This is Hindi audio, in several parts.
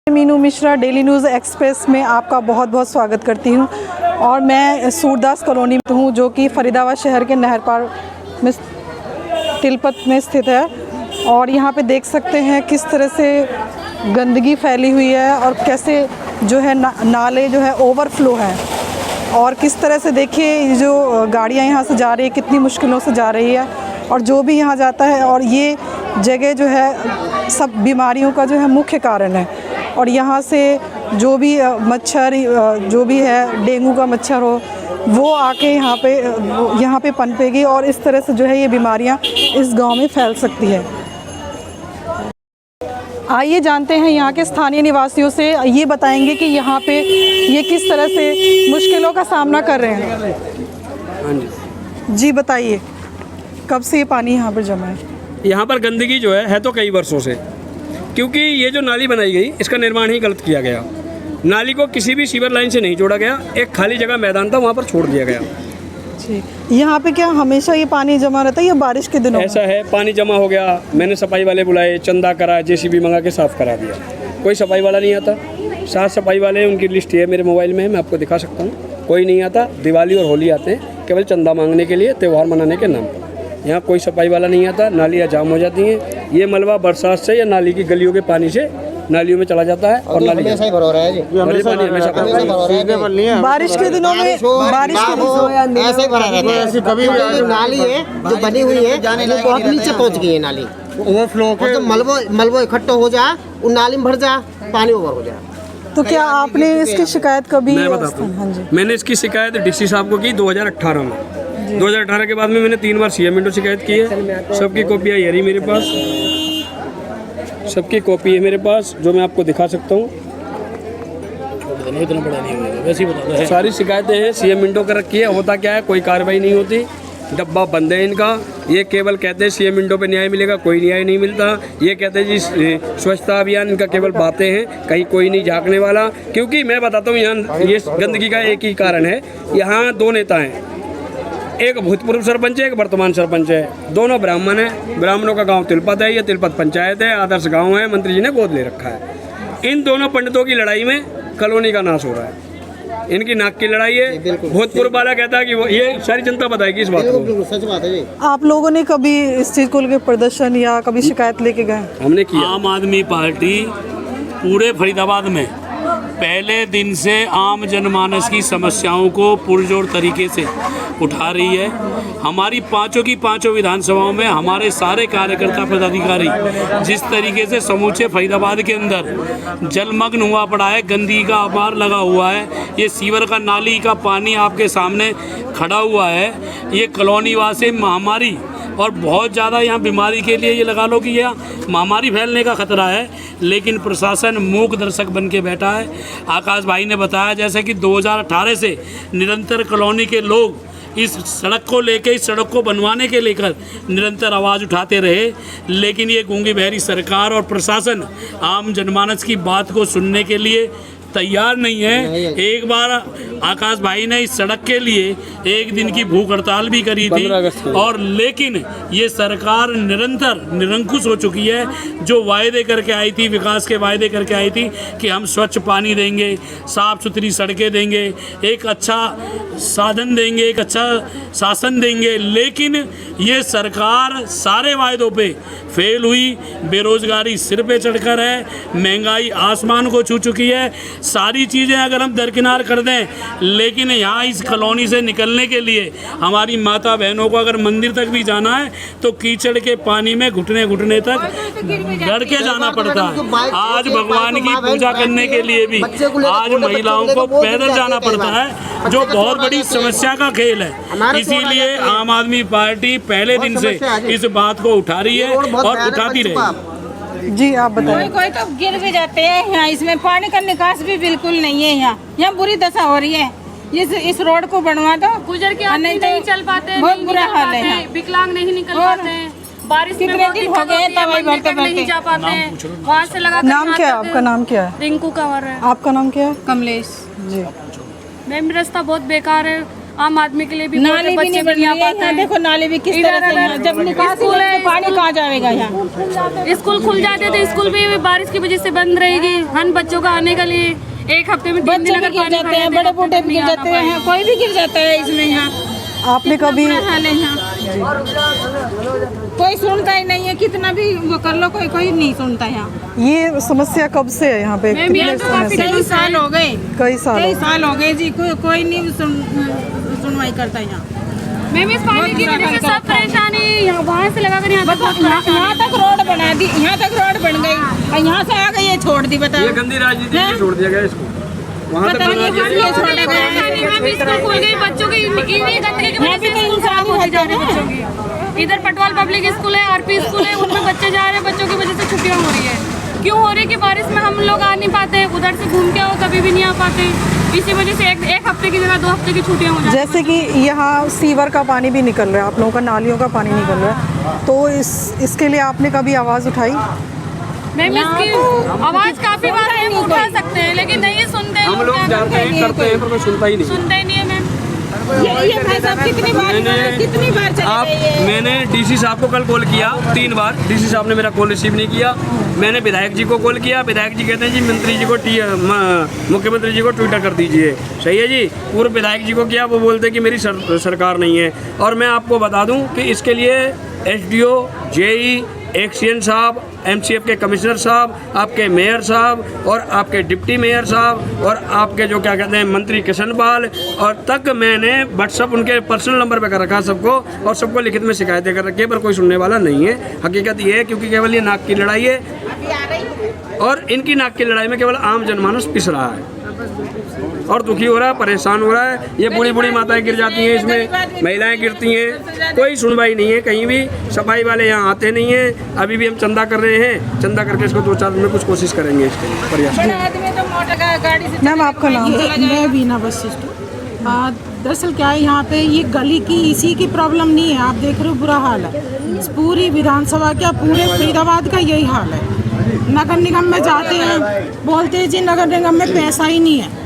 Meenu Mishra daily news express में आपका बहुत बहुत स्वागत करती हूं और मैं सूरदास कॉलोनी में हूं जो कि फरीदाबाद शहर के नहर पार में तिलपत में स्थित है। और यहां पे देख सकते हैं किस तरह से गंदगी फैली हुई है और कैसे जो है नाले जो है ओवरफ्लो है और किस तरह से देखिए जो गाड़ियां यहां से जा रही है कितनी मुश्किलों से जा रही है और जो भी यहां जाता है। और ये जगह जो है सब बीमारियों का जो है मुख्य कारण है और यहाँ से जो भी मच्छर जो भी है डेंगू का मच्छर हो वो आके यहाँ पे पनपेगी और इस तरह से जो है ये बीमारियाँ इस गांव में फैल सकती है। आइए जानते हैं यहाँ के स्थानीय निवासियों से, ये बताएंगे कि यहाँ पे ये किस तरह से मुश्किलों का सामना कर रहे हैं। हाँ जी बताइए, कब से ये पानी यहाँ पर जमा है? यहाँ पर गंदगी जो है तो कई वर्षों से, क्योंकि ये जो नाली बनाई गई इसका निर्माण ही गलत किया गया। नाली को किसी भी सीवर लाइन से नहीं जोड़ा गया, एक खाली जगह मैदान था वहाँ पर छोड़ दिया गया। यहाँ पे क्या हमेशा ये पानी जमा रहता है या बारिश के दिनों? ऐसा है, पानी जमा हो गया, मैंने सफाई वाले बुलाए, चंदा करा, जेसीबी मंगा के साफ करा दिया, कोई सफाई वाला नहीं आता। 7 सफाई वाले उनकी लिस्ट है मेरे मोबाइल में, मैं आपको दिखा सकता हूँ। कोई नहीं आता, दिवाली और होली आते हैं केवल चंदा मांगने के लिए, त्यौहार मनाने के नाम पर। यहाँ कोई सफाई वाला नहीं आता, नालियाँ जाम हो जाती हैं। ये मलबा बरसात से या नाली की गलियों के पानी से नालियों में चला जाता है और नाली हमेशा ही भरा रहा है जी, बारिश के दिनों में ऐसे ही भरा रहता है। कभी नाली है जो बनी हुई है वो बहुत नीचे पहुँच गई है नाली, ओवरफ्लो के तो मलबो इकट्ठा हो जा, उन नाली में भर जा, पानी ओवर हो जाए। तो क्या आपने इसकी शिकायत कभी? मैं बताता हूँ, मैंने इसकी शिकायत डीसी साहब को की 2018 में। 2018 के बाद में मैंने 3 बार सीएम विंडो शिकायत की है। सबकी कॉपियाँ यही मेरे पास, सबकी कॉपी है मेरे पास जो मैं आपको दिखा सकता हूँ। इतना बड़ा नहीं होगा, वैसे ही बता दो। सारी शिकायतें हैं, सीएम विंडो कर रखी है। होता क्या है, कोई कार्रवाई नहीं होती, डब्बा बंद है इनका। ये केवल कहते हैं सीएम विंडो पे न्याय मिलेगा, कोई न्याय नहीं मिलता। ये कहते हैं जी स्वच्छता अभियान, इनका केवल बातें हैं, कहीं कोई नहीं झांकने वाला। क्योंकि मैं बताता हूँ यहाँ ये गंदगी का एक ही कारण है, यहाँ 2 नेता हैं, एक भूतपूर्व सरपंच है, एक वर्तमान सरपंच है। दोनों ब्राह्मण है, ब्राह्मणों का गांव तिलपत है, ये तिलपत पंचायत है, आदर्श गांव है, मंत्री जी ने गोद ले रखा है। इन दोनों पंडितों की लड़ाई में कॉलोनी का नाश हो रहा है। इनकी नाक की लड़ाई है। भूतपूर्व वाला कहता है कि वो, ये सारी जनता बताएगी इस बात को। सच बात है जी। आप लोगों ने कभी इस चीज को लेकर प्रदर्शन या कभी शिकायत लेके गए? हमने किया। आम आदमी पार्टी पूरे फरीदाबाद में पहले दिन से आम जनमानस की समस्याओं को पुरजोर तरीके से उठा रही है। हमारी पांचों की पांचों विधानसभाओं में हमारे सारे कार्यकर्ता पदाधिकारी जिस तरीके से समूचे फरीदाबाद के अंदर जलमग्न हुआ पड़ा है, गंदगी का आभार लगा हुआ है, ये सीवर का नाली का पानी आपके सामने खड़ा हुआ है, ये कॉलोनी वासी महामारी और बहुत ज़्यादा यहाँ बीमारी के लिए ये लगा लो कि यह महामारी फैलने का खतरा है। लेकिन प्रशासन मूक दर्शक बन के बैठा है। आकाश भाई ने बताया जैसे कि 2018 से निरंतर कॉलोनी के लोग इस सड़क को लेकर, इस सड़क को बनवाने के लेकर निरंतर आवाज़ उठाते रहे, लेकिन ये गूंगी बहरी सरकार और प्रशासन आम जनमानस की बात को सुनने के लिए तैयार नहीं है। एक बार आकाश भाई ने इस सड़क के लिए 1 दिन की भूख हड़ताल भी करी थी और लेकिन ये सरकार निरंतर निरंकुश हो चुकी है। जो वायदे करके आई थी, विकास के वायदे करके आई थी कि हम स्वच्छ पानी देंगे, साफ़ सुथरी सड़कें देंगे, एक अच्छा साधन देंगे, एक अच्छा शासन देंगे, लेकिन ये सरकार सारे वायदों पे फेल हुई। बेरोजगारी सिर पे चढ़कर है, महंगाई आसमान को छू चुकी है। सारी चीज़ें अगर हम दरकिनार कर दें, लेकिन यहाँ इस कॉलोनी से निकलने के लिए हमारी माता बहनों को अगर मंदिर तक भी जाना है तो कीचड़ के पानी में घुटने घुटने तक डर के जाना पड़ता है। आज भगवान की पूजा करने के लिए भी आज महिलाओं को पैदल जाना पड़ता है, जो बहुत बड़ी समस्या का खेल है। इसीलिए आम आदमी पार्टी पहले दिन से इस बात को उठा रही है और उठाती रहेगी। जी आप बताएं। कोई तो गिर भी जाते हैं यहाँ, इसमें पानी का निकास भी बिल्कुल नहीं है। यहाँ बुरी दशा हो रही है। इस रोड को बनवा दो, गुजर के आदमी नहीं चल पाते, बहुत बुरा हाल है। विकलांग नहीं निकल पाते हैं, बारिश में कितने दिन हो गए नहीं जा पाते हैं। वहाँ से लगा। नाम क्या है आपका? नाम क्या है? रिंकू कंवर है। आपका नाम क्या है? कमलेश जी। मैम रास्ता बहुत बेकार है, आम आदमी के लिए भी नाली भी बच्चे नहीं भी बन नहीं आ रही है पाते यहाँ। हैं। देखो नाली भी किस तरह से है। जब निकासी स्कूल है है, तो पानी कहाँ जाएगा यहाँ। स्कूल खुल जाते तो स्कूल भी बारिश की वजह से बंद रहेगी। हम बच्चों का आने के लिए एक हफ्ते में 3 दिन बच्चे भी अगर गिर पानी जाते भर हैं, जाता बड़े है, बूढ़े भी गिर नहीं आना जाते हैं, कोई भी गिर जाता है इसमें यहाँ। आपने कभी बुरा हाल है यहाँ, कोई सुनता ही नहीं है। कितना भी वो कर लो, कोई नहीं सुनता यहाँ। ये समस्या कब से है यहाँ पे? मैम, कितने यहाँ तो समय काफी से? कई साल हो गए, कई साल कई हो साल हो गए जी। कोई नहीं सुनवाई करता यहाँ। मैम इस पानी की वजह से सब परेशानी यहाँ वहाँ से लगा कर यहाँ तक बहुत यहाँ तक रोड बना दी, यहाँ तक रोड बन गई और यहाँ से आ गई ये छोड़ दी। बताओ ये गंदी राजनीति में छोड़ दिया गया इसको। वहाँ तक पता नहीं बना कहाँ दिया। ये छोड़ा गया है। मैम स्कूल खुल गई, बच्चों की इन्हीं गंदगी की वजह से स्कूल खराब होती जा रही है बच्चों की। इधर पटवाल पब्लिक स्कूल है, आरपी स्कूल है, उनमें बच्चे जा रहे हैं, बच्चों की वजह से छुट्टियाँ हो रही है। क्यों हो रही है कि बारिश में हम लोग आ नहीं पाते, उधर से घूम के आओ तभी भी नहीं आ पाते। इसी वजह से एक हफ्ते की जगह 2 हफ्ते की छुट्टियाँ हो जाती हैं। जैसे कि यहाँ सीवर का पानी भी निकल रहा है, आप लोगों का नालियों का पानी निकल रहा है, तो इसके लिए आपने कभी आवाज़ उठाई? मैम इसकी आवाज़ काफ़ी बार हम उठा सकते हैं लेकिन नहीं सुनते हैं। हम लोग जानते हैं, करते हैं, पर कोई सुनता ही नहीं। सुनते ही नहीं है मैम। ये भाई साहब कितनी बार चले आप गए ये? मैंने डीसी साहब को कल कॉल किया 3 बार, डीसी साहब ने मेरा कॉल रिसीव नहीं किया। मैंने विधायक जी को कॉल किया, विधायक जी कहते हैं जी मंत्री जी को मुख्यमंत्री जी को ट्विटर कर दीजिए। सही है जी। पूर्व विधायक जी को किया, वो बोलते कि मेरी सरकार नहीं है। और मैं आपको बता दूं कि इसके लिए SDO, JE, एक्सीएन साहब, MCF के कमिश्नर साहब, आपके मेयर साहब और आपके डिप्टी मेयर साहब और आपके जो क्या कहते हैं मंत्री किशन पाल और तक मैंने व्हाट्सअप उनके पर्सनल नंबर पे कर रखा सबको, और सबको लिखित में शिकायतें कर रखी है, पर कोई सुनने वाला नहीं है। हकीकत ये है क्योंकि केवल ये नाक की लड़ाई है और इनकी नाक की लड़ाई में केवल आम जनमानस पिस रहा है और दुखी हो रहा है, परेशान हो रहा है। ये बूढ़ी बूढ़ी माताएं गिर जाती हैं, इसमें महिलाएं गिरती हैं, कोई सुनवाई नहीं है कहीं भी। सफाई वाले यहाँ आते नहीं हैं। अभी भी हम चंदा कर रहे हैं, चंदा करके इसको 2-4 दिन में कुछ कोशिश करेंगे इसके लिए प्रयास। बड़ा आदमी तो मोटर गाड़ी से मैम आपका नाम? मैं बीना बस दरअसल क्या है, यहाँ पे ये गली की इसी की प्रॉब्लम नहीं है। आप देख रहे हो बुरा हाल है। इस पूरी विधानसभा क्या पूरे फरीदाबाद का यही हाल है। नगर निगम में जाते हैं, बोलते हैं जी नगर निगम में पैसा ही नहीं है,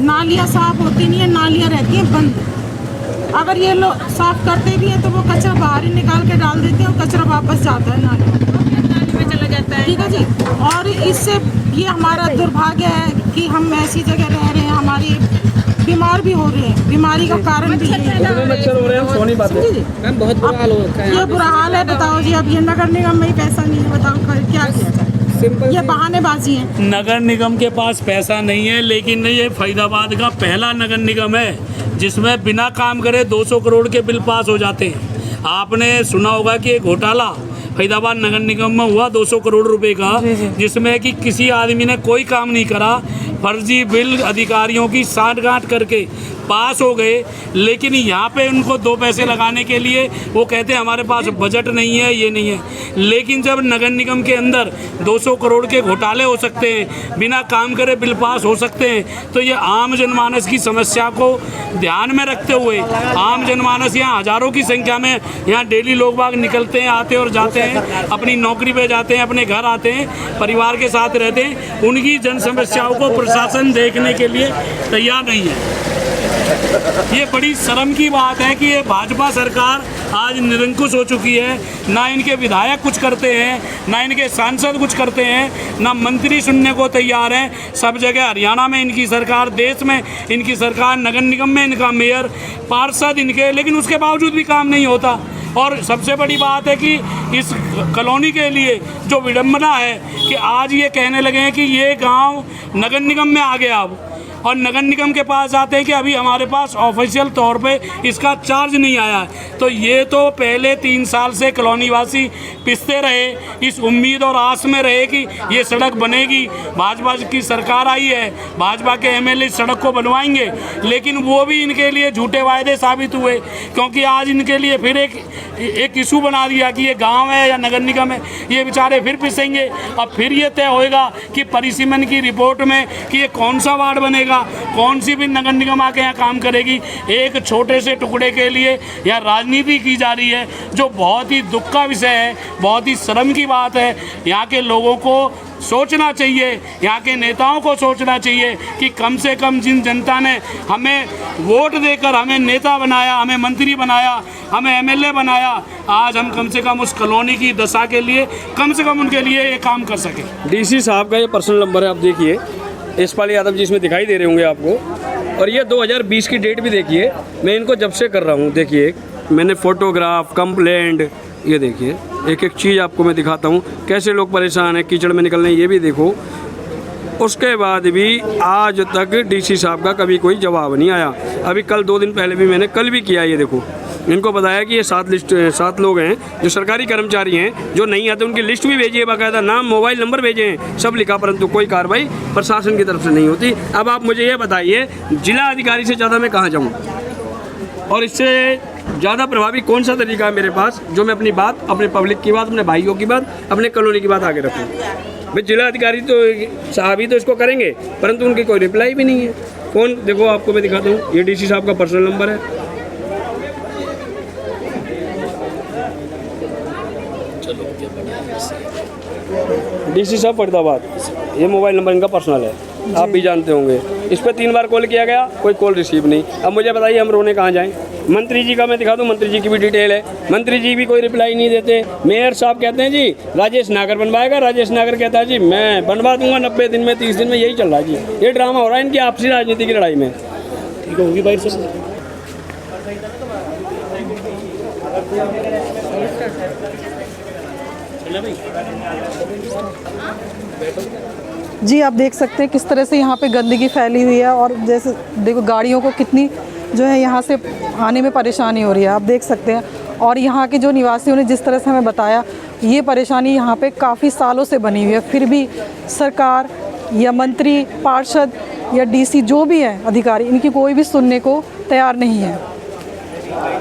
नालियाँ साफ होती नहीं है, नालियाँ रहती हैं बंद। अगर ये लोग साफ करते भी हैं तो वो कचरा बाहर ही निकाल के डाल देते हैं और कचरा वापस जाता है नाली में चला जाता है। ठीक है जी। और इससे ये हमारा दुर्भाग्य है कि हम ऐसी जगह रह रहे हैं, हमारी बीमार भी हो रहे हैं, बीमारी का कारण भी है। मच्छर हो रहे हैं, हम सो नहीं पाते। बहुत बुरा हाल हो रखा है। ये बुरा हाल है। बताओ जी, अब ये नगर निगम में ही पैसा नहीं है, बताओ क्या किया जाए। ये बहानेबाजी है। नगर निगम के पास पैसा नहीं है, लेकिन ये फरीदाबाद का पहला नगर निगम है जिसमें बिना काम करे 200 करोड़ के बिल पास हो जाते हैं। आपने सुना होगा कि एक घोटाला फरीदाबाद नगर निगम में हुआ 200 करोड़ रुपए का, जिसमें कि किसी आदमी ने कोई काम नहीं करा, फर्जी बिल अधिकारियों की साठगांठ करके पास हो गए। लेकिन यहाँ पे उनको 2 पैसे लगाने के लिए वो कहते हैं हमारे पास बजट नहीं है, ये नहीं है। लेकिन जब नगर निगम के अंदर 200 करोड़ के घोटाले हो सकते हैं, बिना काम करे बिल पास हो सकते हैं, तो ये आम जनमानस की समस्या को ध्यान में रखते हुए, आम जनमानस यहाँ हज़ारों की संख्या में यहाँ डेली लोग बाग निकलते हैं, आते और जाते हैं, अपनी नौकरी पे जाते हैं, अपने घर आते हैं, परिवार के साथ रहते हैं, उनकी जन समस्याओं को प्रशासन देखने के लिए तैयार नहीं है। ये बड़ी शर्म की बात है कि ये भाजपा सरकार आज निरंकुश हो चुकी है। ना इनके विधायक कुछ करते हैं, ना इनके सांसद कुछ करते हैं, ना मंत्री सुनने को तैयार हैं। सब जगह हरियाणा में इनकी सरकार, देश में इनकी सरकार, नगर निगम में इनका मेयर, पार्षद इनके, लेकिन उसके बावजूद भी काम नहीं होता। और सबसे बड़ी बात है कि इस कॉलोनी के लिए जो विडंबना है कि आज ये कहने लगे हैं कि ये गांव नगर निगम में आ गया अब, और नगर निगम के पास जाते हैं कि अभी हमारे पास ऑफिशियल तौर पे इसका चार्ज नहीं आया है। तो ये तो पहले 3 साल से कॉलोनी वासी पिसते रहे, इस उम्मीद और आस में रहे कि ये सड़क बनेगी, भाजपा की सरकार आई है, भाजपा के MLA सड़क को बनवाएंगे, लेकिन वो भी इनके लिए झूठे वायदे साबित हुए। क्योंकि आज इनके लिए फिर एक इशू बना दिया कि ये गाँव है या नगर निगम है, ये बेचारे फिर पिसेंगे। अब फिर ये तय होएगा कि परिसीमन की रिपोर्ट में कि ये कौन सा वार्ड बनेगा। करेगा, कौन सी भी नगर निगम आके यहाँ काम करेगी। एक छोटे से टुकड़े के लिए यहाँ राजनीति की जा रही है, जो बहुत ही दुख का विषय है, बहुत ही शर्म की बात है। यहाँ के लोगों को सोचना चाहिए, यहाँ के नेताओं को सोचना चाहिए कि कम से कम जिन जनता ने हमें वोट देकर हमें नेता बनाया, हमें मंत्री बनाया, हमें एमएलए बनाया, आज हम कम से कम उस कॉलोनी की दशा के लिए कम से कम उनके लिए ये काम कर सके। डीसी साहब का ये पर्सनल नंबर है, आप देखिए यशपाल यादव जी इसमें दिखाई दे रहे होंगे आपको। और ये 2020 की डेट भी देखिए, मैं इनको जब से कर रहा हूँ। देखिए मैंने फ़ोटोग्राफ, कंप्लेंट, ये देखिए एक एक चीज़ आपको मैं दिखाता हूँ, कैसे लोग परेशान हैं, कीचड़ में निकलने, ये भी देखो। उसके बाद भी आज तक डीसी साहब का कभी कोई जवाब नहीं आया। अभी कल 2 दिन पहले भी मैंने कल भी किया, ये देखो इनको बताया कि ये 7 लोग हैं जो सरकारी कर्मचारी हैं, जो नहीं आते उनकी लिस्ट भी भेजी है, बाकायदा नाम मोबाइल नंबर भेजे हैं, सब लिखा, परंतु कोई कार्रवाई प्रशासन की तरफ से नहीं होती। अब आप मुझे ये बताइए, जिला अधिकारी से ज़्यादा मैं कहाँ जाऊँ और इससे ज़्यादा प्रभावी कौन सा तरीका है मेरे पास, जो मैं अपनी बात, अपने पब्लिक की बात, अपने भाइयों की बात, अपने कॉलोनी की बात आगे रखूँ। भाई जिला अधिकारी तो साहब ही तो इसको करेंगे, परंतु उनकी कोई रिप्लाई भी नहीं है। कौन, देखो आपको मैं दिखाता हूँ, ये डीसी साहब का पर्सनल नंबर है। डीसी साहब फरीदाबाद, ये मोबाइल नंबर इनका पर्सनल है, आप भी जानते होंगे। इस पर 3 बार कॉल किया गया, कोई कॉल रिसीव नहीं। अब मुझे बताइए हम रोने कहाँ जाएं। मंत्री जी का मैं दिखा दूं, मंत्री जी की भी डिटेल है, मंत्री जी भी कोई रिप्लाई नहीं देते। मेयर साहब कहते हैं जी राजेश नागर बनवाएगा, राजेश नागर कहता है जी मैं बनवा दूंगा 90 दिन में, 30 दिन में, यही चल रहा है जी। ये ड्रामा हो रहा है इनकी आपसी राजनीति की लड़ाई में। ठीक होगी भाई सर। जी आप देख सकते हैं किस तरह से यहाँ पे गंदगी फैली हुई है, और जैसे देखो गाड़ियों को कितनी जो है यहाँ से आने में परेशानी हो रही है, आप देख सकते हैं। और यहाँ के जो निवासियों ने जिस तरह से हमें बताया, ये परेशानी यहाँ पे काफ़ी सालों से बनी हुई है, फिर भी सरकार या मंत्री, पार्षद या डीसी जो भी है अधिकारी, इनकी कोई भी सुनने को तैयार नहीं है।